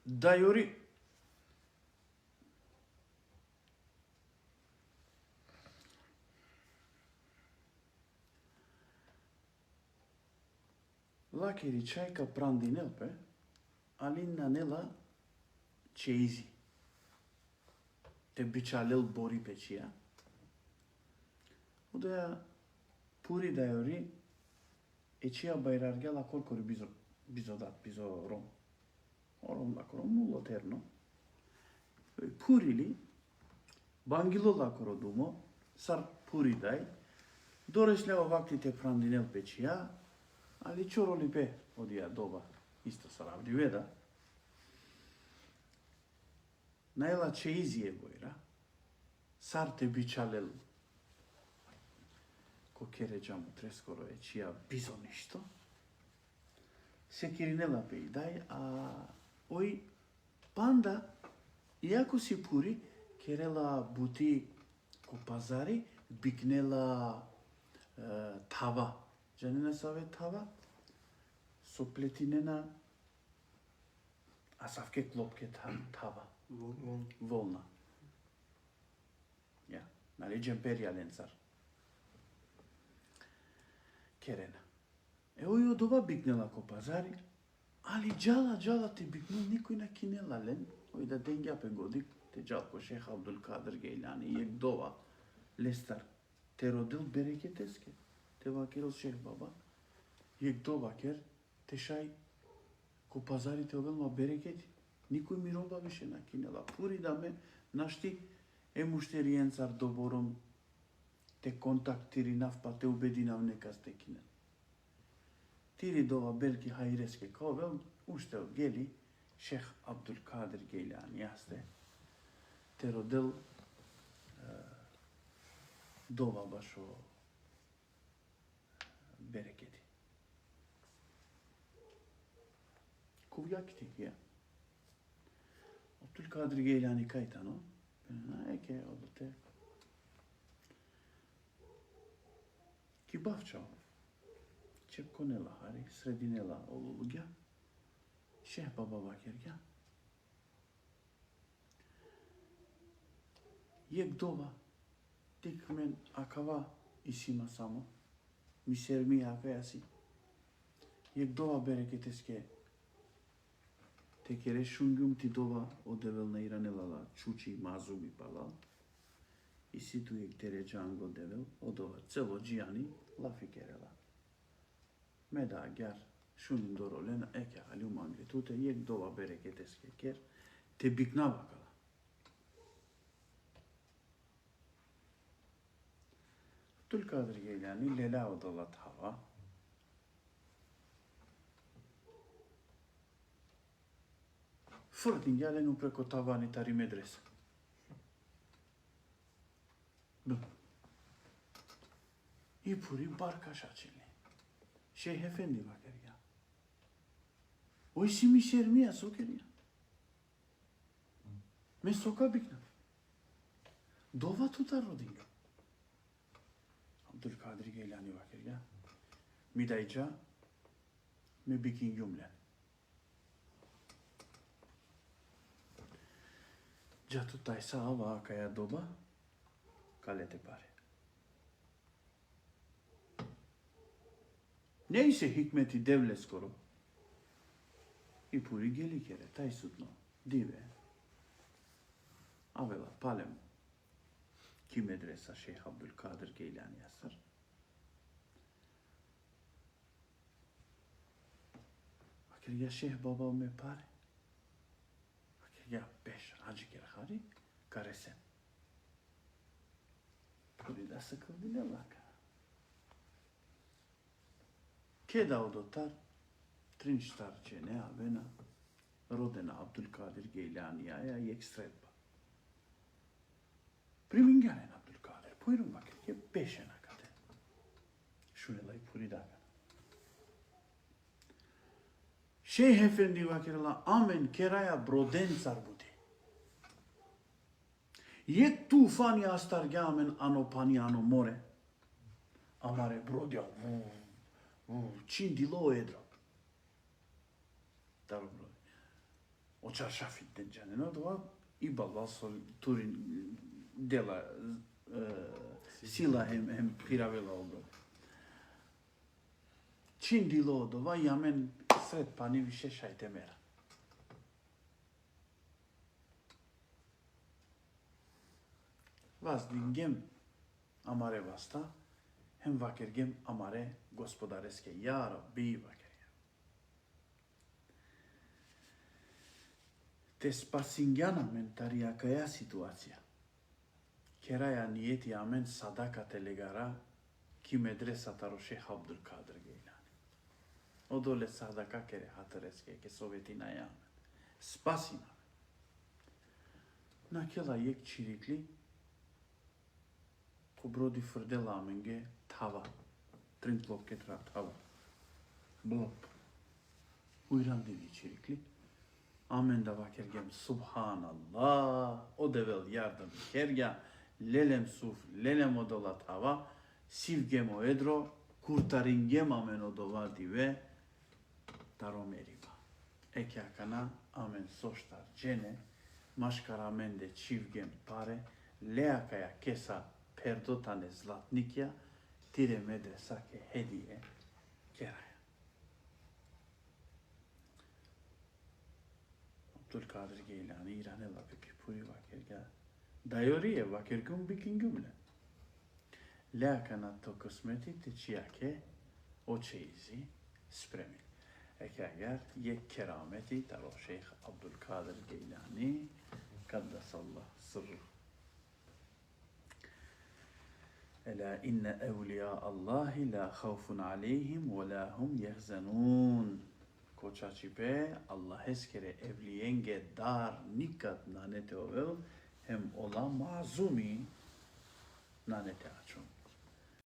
Дајори лакери чајка прандинелпе, алинна нела чеизи. Те бичалел бори печија. Одеја пури дајори ечија бајраргела колкори бизодат, бизо ром. Ором лакоро муло терно. Пурили, бангило лакоро думо, сар пури дај, дорешле овактите прандинел печија, али чороли пе одија доба, исто саравди веда. Наела чеизие бојра, сар те бичалел, ко кереджаму трескоро е чија бизо ништо, се киринела пе и дај, а ој панда, иако си пури, керела бути ко пазари, бикнела тава. Джанина саве тава, со плетинена, а савке клопке тава. Волна. Ја, нали джемперија ленцар. Керена. Ој од ова бикнела ко пазари, али джала те бикнел никој на кинела лен, ој да денгјапе годик, те джалко Шех Абдул Кадир Гейлани, ек дова, лестар, те родил берекетеске, те вакерил Шех Баба, ек дова кер, те шај, ко пазари те овелма берекети, никој ми роба више на кинела, пури да ме, нашти, муштериенцар добором, те контактири навпа, те убединав нека сте кинел. Тири дова белки хајреске ковел, уште од гели, Шех Абдул Кадир Гейлани, јасте, те родил дова башо берекети. Кувјаките ја. Абдул Кадир Гейлани кајтано, еке одоте. Ки бавчао. Чепконела хари, срединела олулуѓа, Шех Баба Бакерѓа. Јек дова, тик мен акава исима само, ми серми афеаси. Јек дова берекетеске, те кере шунгјум ти дова одевел на иранелала, чучи мазуби палал, и ситу јек тере джанго девел, одова цело джијани, лафи керела. Меда агјар, шунин доролена, еке али уманге туте, јек дова берекетеске кер, те бикнавакала. Абдул Кадир Гейлани лела одала тава, фрдин јалену преко тавани тари медреса. И пури барка шачили. Шех Ефенди Бакерја. Ој си ми шермија сокерија. Ме сока бикна. Дова тута родинга. Абдул Кадир Гейлани Бакерја. Ми дајджа, ме бикин јумлен. Джату тај са ава каја доба, калете паре. Не се хикмети девле скоро. И пури гели кере, тај сутно, диве. Авела палем, ки медреса Шех Абдул Кадир Гейлани асар. Акерја Шех Баба ме паре. Акерја беш, раджи кер хари, каресен. Пури да се кълдине лака. Кеда одотар, тринштарче не авена, родена Абдул Кадир Гейлани, аја и екстредба. Примингјален Абдул Кадир, појрум бакер, ке беше накаде. Шунела и пури дагана. Шех Ефенди бакерла, амен кераја броденцар бути. Јек ту фани астаргјамен ано пани ано море, амаре бродја, чиндило едро. Таро броди. o çarşafitten canına da i balvasol turin dela sila hem piravela oldu. Çin dilo odova yamen sred pani više šajtemera. Vas dingem amare vasta hem vakergem amare gospodareske ya Rabbi vakergem. Te spasingjana mentaria kaya situacija. Keraya niyeti amen sadaka telegara ki medresa taroše Abdülkadir Geylani. O dole sadaka kere hatreske ke Sovjetina yamen. Spasina. Nakela yek çirikli Brodi frdela amenge tava. Trinklop ketra tava. Blop. Uyran dedi çirikli. Amen da vakergem subhanallah. O devel yardım kerga. Lelem suf, lelem odola tava. Sivgem o edro. Kurtaringem amen odova dive. Taromeriva. Ekjakana amen soštar džene. Maškar amen de čivgem pare. Leakaja kesa perdotane zlatnikja, tire medresake hediye keraya. Abdülkadir Geylani İran'e lapiki puri vakerga. Dayoriye vakergum bikingumle. Leakana to kosmeti te čijake o čeizi spremi. Ekagar yek kerameti taro Şeyh Abdülkadir Geylani kaddesallah sırrı. Ela inne evliya Allahi la khawfun aleyhim ve la hum yehzenun. Koçaçipe Allah eskere evliyenge dar nikat nanete ovel hem ola mazumi nanete açun.